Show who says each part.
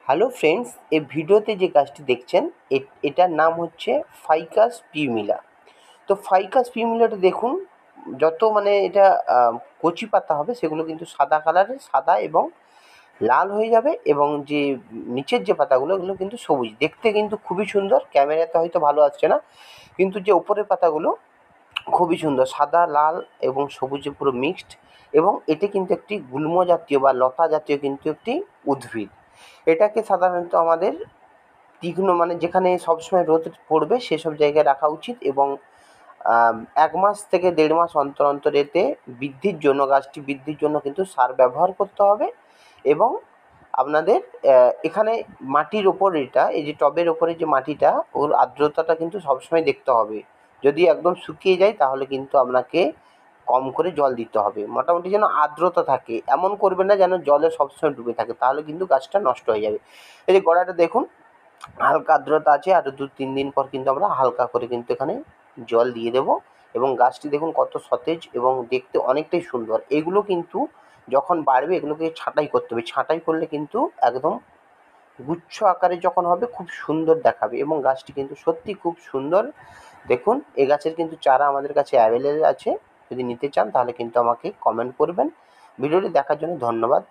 Speaker 1: Hello friends, এই ভিডিওতে যে গাছটি দেখছেন এটার নাম হচ্ছে ফাইকাস পিউমিলা। তো ফাইকাস পিউমিলাটা দেখুন, যত মানে এটা কচি পাতা হবে সেগুলো কিন্তু সাদা কালারের, সাদা এবং লাল হয়ে যাবে, এবং যে নিচের যে পাতাগুলো এগুলো কিন্তু সবুজ। দেখতে কিন্তু খুবই সুন্দর, ক্যামেরাতে হয়তো ভালো আসছে না, কিন্তু যে উপরের পাতাগুলো খুবই সুন্দর, সাদা, লাল এবং সবুজে পুরো মিক্সড। এবং এটি কিন্তু একটি গুল্ম জাতীয় বা লতা জাতীয় কিন্তু একটি উদ্ভিদ। এটাকে সাধারণত আমাদের তীক্ষ্ণ মানে যেখানে সবসময় রোদ পড়বে সেসব জায়গায় রাখা উচিত, এবং ১ মাস থেকে ১.৫ মাস অন্তর অন্তর এতে বৃদ্ধির জন্য, গাছটি বৃদ্ধির জন্য কিন্তু সার ব্যবহার করতে হবে। এবং আপনাদের এখানে মাটির ওপর, এই যে টবের ওপরে যে মাটিটা, ওর আর্দ্রতাটা কিন্তু সবসময় দেখতে হবে। যদি একদম শুকিয়ে যায় তাহলে কিন্তু আপনাকে কম করে জল দিতে হবে। মোটামুটি যেন আর্দ্রতা থাকে, এমন করবেন না যেন জলে সবসময় ডুবে থাকে, তাহলে কিন্তু গাছটা নষ্ট হয়ে যাবে। এই যে গোড়াটা দেখুন, হালকা আর্দ্রতা আছে, আরও ২-৩ দিন পর কিন্তু আমরা হালকা করে কিন্তু এখানে জল দিয়ে দেবো। এবং গাছটি দেখুন কত সতেজ এবং দেখতে অনেকটাই সুন্দর। এগুলো কিন্তু যখন বাড়বে এগুলোকে ছাঁটাই করতে হবে। ছাঁটাই করলে কিন্তু একদম গুচ্ছ আকারে যখন হবে খুব সুন্দর দেখাবে, এবং গাছটি কিন্তু সত্যি খুব সুন্দর। দেখুন, এ গাছের কিন্তু চারা আমাদের কাছে অ্যাভেলেবেল আছে। যদি নিতে চান তাহলে কিন্তু আমাকে কমেন্ট করবেন। ভিডিওটি দেখার জন্য ধন্যবাদ।